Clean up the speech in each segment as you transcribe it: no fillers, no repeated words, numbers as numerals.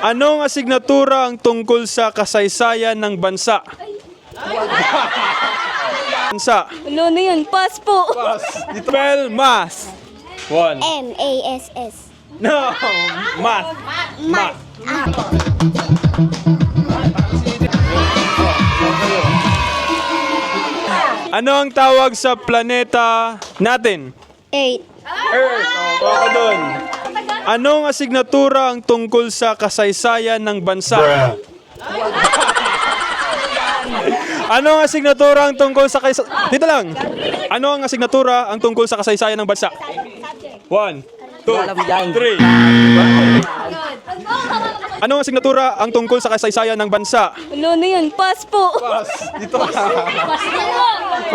Anong asignatura ang tungkol sa kasaysayan ng bansa? Bansa. Ano na yun? Pass po. Spell math. One. M-A-S-S. No. Math. Math. Ano ang tawag sa planeta natin? 8. Earth. O, baka dun. Anong asignatura ang tungkol sa kasaysayan ng bansa? Ano ang asignatura ang tungkol sa Dito lang. Ano ang asignatura ang tungkol sa kasaysayan ng bansa? 1, 2, 3. Ano ang asignatura ang tungkol sa kasaysayan ng bansa? Ano na yun? Pass po. Pass. Dito ka.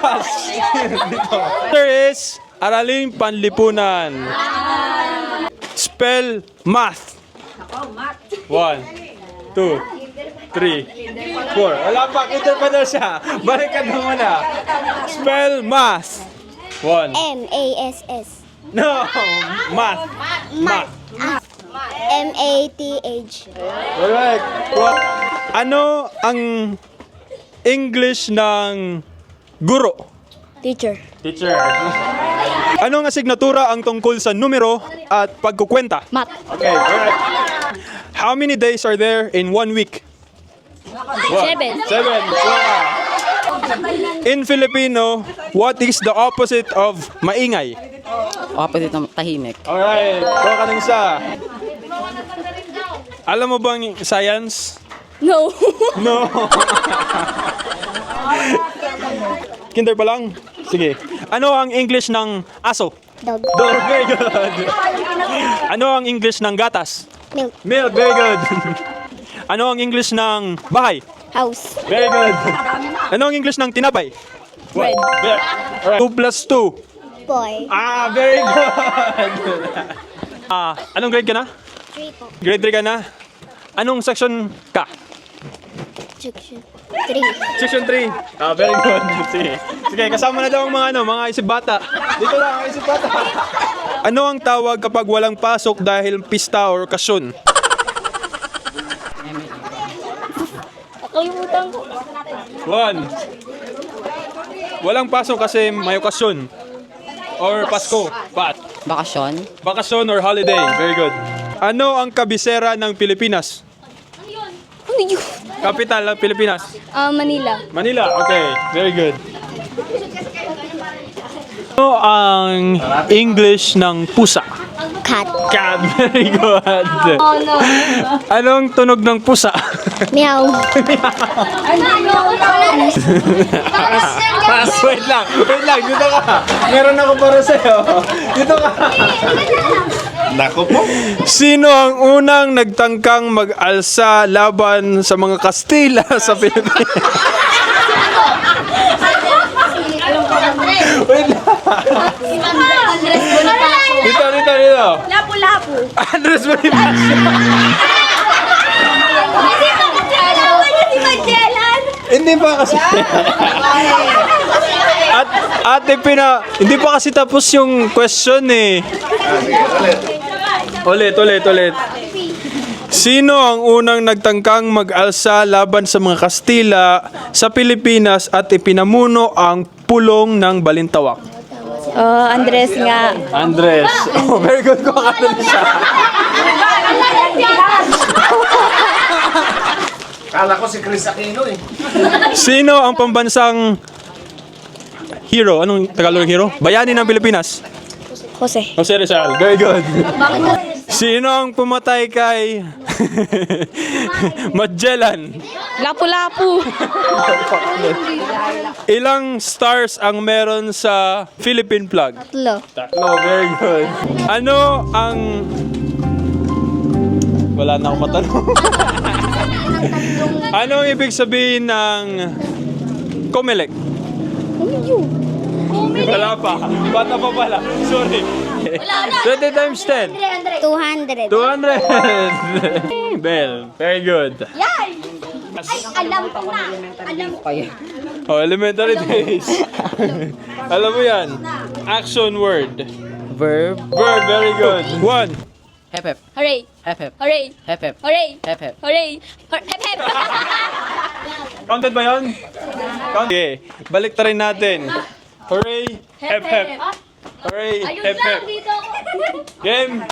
Pass. Dito. There is Araling Panlipunan. Spell math. 1, 2, 3, 4. Wala pa, kita pa daw siya. Balikan mo muna. Spell math. 1. M-A-S-S. No, math. Math. M-A-T-H. Correct. What? Ano ang English ng guro? Teacher. Teacher. Anong asignatura ang tungkol sa numero at pagkukwenta? Math. Okay, correct. How many days are there in 1 week? 7. 7. In Filipino, what is the opposite of maingay? Opposite ng tahimik. Alright, kuha ka ng isa. Alam mo bang science? No. No. Kinder pa lang? Sige. Ano ang English ng aso? Dog. Dog, very good. Ano ang English ng gatas? Milk. Milk, very good. Ano ang English ng bahay? House. Very good. Ano ang English ng tinapay? Bread. Alright. 2 plus 2. Boy. Ah, very good. Anong grade ka na? 3 po. Grade 3 ka na? Anong section ka? Section 3. Section 3. Ah, very good. Sige. Sige, kasama na daw ang mga isip bata. Dito lang ang isip bata. Ano ang tawag kapag walang pasok dahil pista or okasyon? Nakalimutan ko. 1. Walang pasok kasi may okasyon. Or Pasko. Pat. Bakasyon. Bakasyon or holiday. Very good. Ano ang kabisera ng Pilipinas? Ano yun? Capital ng Pilipinas. Manila. Manila. Okay. Very good. Ano ang English ng pusa? Cat. Cat. Very good. Oh no. Anong tunog ng pusa? Meow. Pass. Wait lang. Wait lang. Dito ka. Meron ako para sa'yo. Dito ka. Nako po. Sino ang unang nagtangkang mag-alsa laban sa mga Kastila sa Pilipinas? Wait lang. Dito. Lapu-lapu. Andres Bonifacio. Si Magellan. Hindi pa kasi. Hindi pa kasi tapos yung question eh. Ulit. Sino ang unang nagtangkang mag-alsa laban sa mga Kastila sa Pilipinas at ipinamuno ang pulong ng Balintawak? Andres nga. Andres. Oh, very good ko akala siya. Kala ko si Chris Aquino eh. Sino ang pambansang hero? Anong Tagalog hero? Bayani ng Pilipinas. Jose. Jose Rizal. Very good. Sino ang pumatay kay Magellan? Lapu-lapu. Ilang stars ang meron sa Philippine flag? Tatlo. Tatlo. Very good. Ano ang... Wala na akong matanong. Ano ang ibig sabihin ng Comelec? Ano yun? Wala pa. Bata pa pala. Sorry. 20 times 10. 200. 200. Bell. Very good. Alam ko na. Alam ko. Oh, elementary days. Alam mo yan. Action word. Verb. Verb. Very good. 1. Hep hep. Hooray. Hep hep. Hooray! Hep hep. Hooray! Hep hep. Hooray! Hep hep! Counted ba yun? Okay, balik ta rin natin. Hooray! Hep hep! Hooray! Ayun Hep hep! lang, dito ako. Game!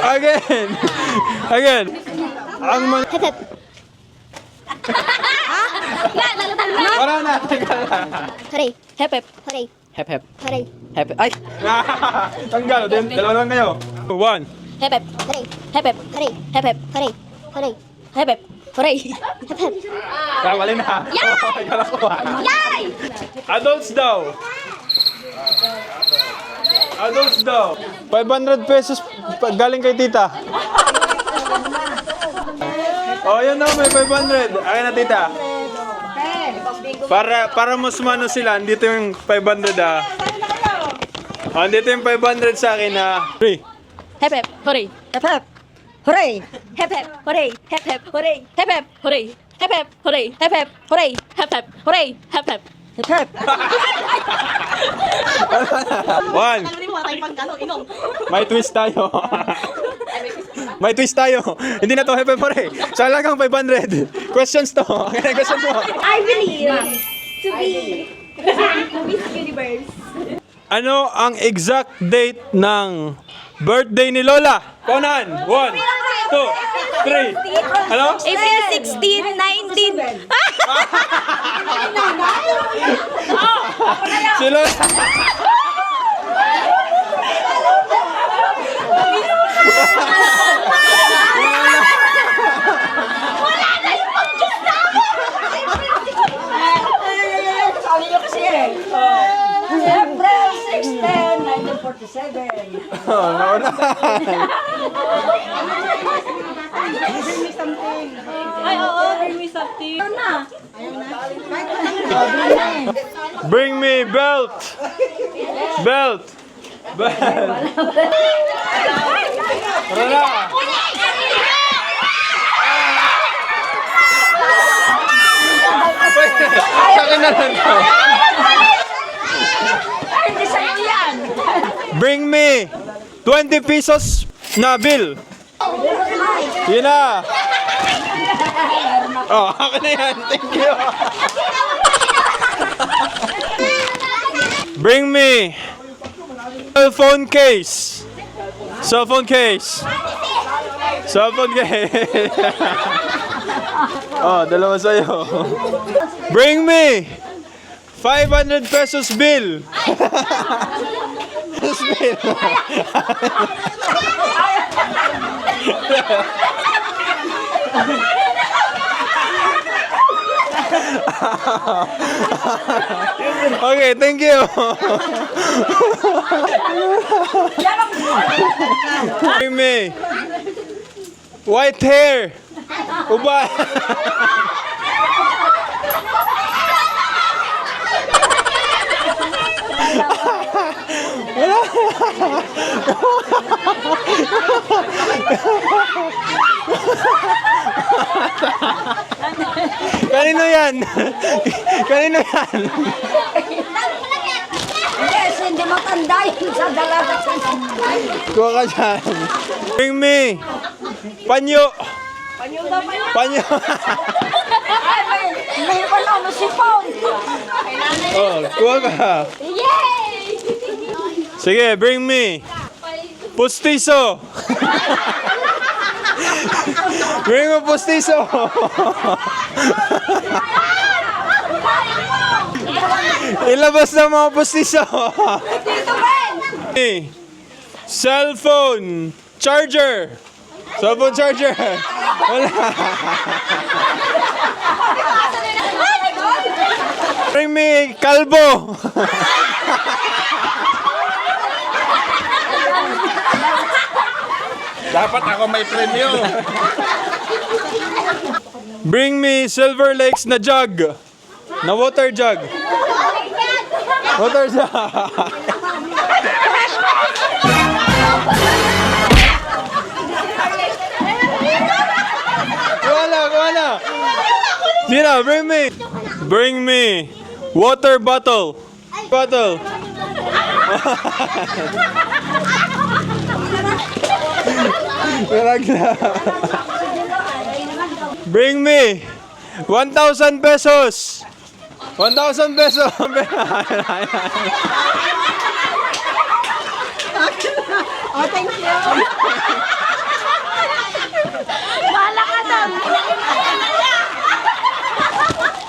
Again! Again! Ang man... Hep hep. Nga, lalatan na. Para na! Tanggal na! Hooray! Hep hep! Hooray! Hep hep. Hooray! Hep hep. Ay! Tanggal! Dalawa lang kayo. 1. Hep hep! Hooray! Hep hep! Hooray! Hep hep! Hooray! Hooray! Hep hep! Hooray! Hep hep! Kamali na. Yay! Kala ko Yay! Adults daw. Adults daw. 500 pesos galing kay tita. Oh, yun na, may 500. Akin na, tita. Para mas mano sila, andito yung 500 ah. Oh, andito yung 500 sa akin ah. 3. Hep hep! Hooray! Hep hep. Hooray! Hep hep! Hooray! Hep hep! Hooray! Hep hep! Hooray! Hep hep! Hooray! Hep hep! Hooray! Hep hep! Hooray! Hep hep! Hep hep. 1. May twist tayo. May twist tayo. Hindi na to hepe pare. Sa halagang 500. Questions to. Okay, questions mo. I believe to be Miss Universe. Ano ang exact date ng birthday ni Lola? Paunahan. 1, 2, 3. Ano? April 16, 19. Si Lola. Sabi niyo kasi eh. April 16, 1947. Oh, nauna. Ay, oo, bring me something. Bring me belt. Belt. Belt. Tara na. Sa akin na lang to. Hindi sa'yo yan. Bring me 20 pesos na bill. Yun na. Oh, akin na yan. Thank you. Bring me cellphone case. Cellphone case. Cellphone case. Oh, dalawa sa'yo. Bring me 500 pesos bill. Pesos bill. Okay, thank you. Bring me white hair. Uba. Kanino yan? Kanino yan? Yes, hindi matanda yun sa dalaga. Kuha ka dyan. Bring me panyo. Panyo. May wala mo si Paul. Oh, kuha ka. Yay! Sige, bring me pustiso. Bring me pustiso. Ilabas na mga pustiso. Cellphone charger. Cellphone charger. Wala. Bring me kalbo. Dapat ako may premyo. Bring me Silver Lakes na jug. Na water jug. Water jug. Wala. Sina, bring me water bottle. Bottle. Naragla. Bring me 1,000 pesos. 1,000 pesos. Oh, thank you. Bahala ka doon.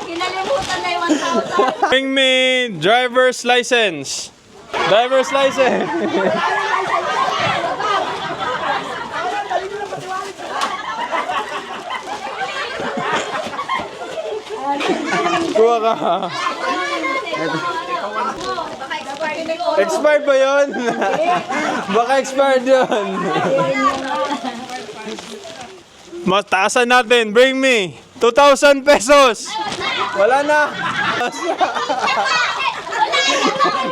Kinalimutan na yung 1,000. Bring me driver's license. Driver's license. Kuha ka. Expired ba yun? Baka expired yun. Mas taasan natin. Bring me 2,000 pesos. Wala na.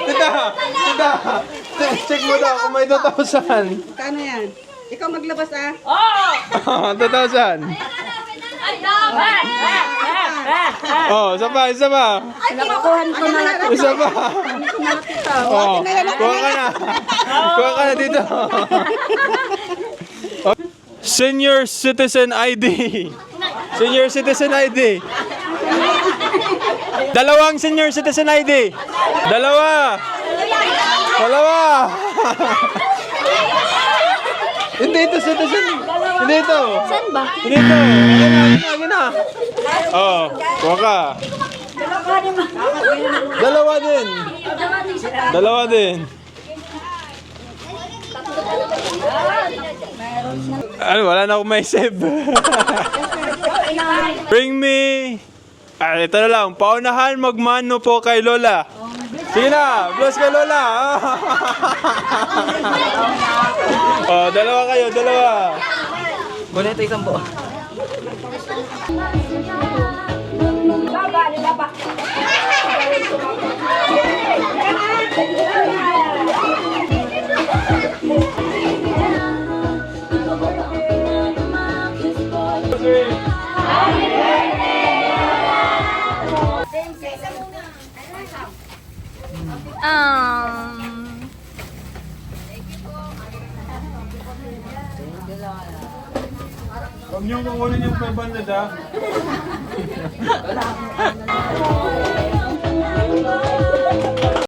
Tita, check mo daw kung may 2,000. Kano yan? Ikaw maglabas ah. 2,000. Oh, isa pa. Nakukuhan ko na lang. Isa pa. Oh, kuha ka na. Kuha ka na dito. Oh, Senior Citizen ID. Senior Citizen ID. Dalawang Senior Citizen ID. Dalawa. Hindi ito citizen. Hindi ito. Saan ba? Hindi ito. Ayan na. Oh, kuha ka. Dalawa din. Ano, wala na akong may save. Bring me. Ito na lang. Paunahan magmano po kay Lola. Sige na, bless kay Lola. Oh, dalawa kayo. Muna ito isang buo. Huwag niyong kukunin yung 500 ha.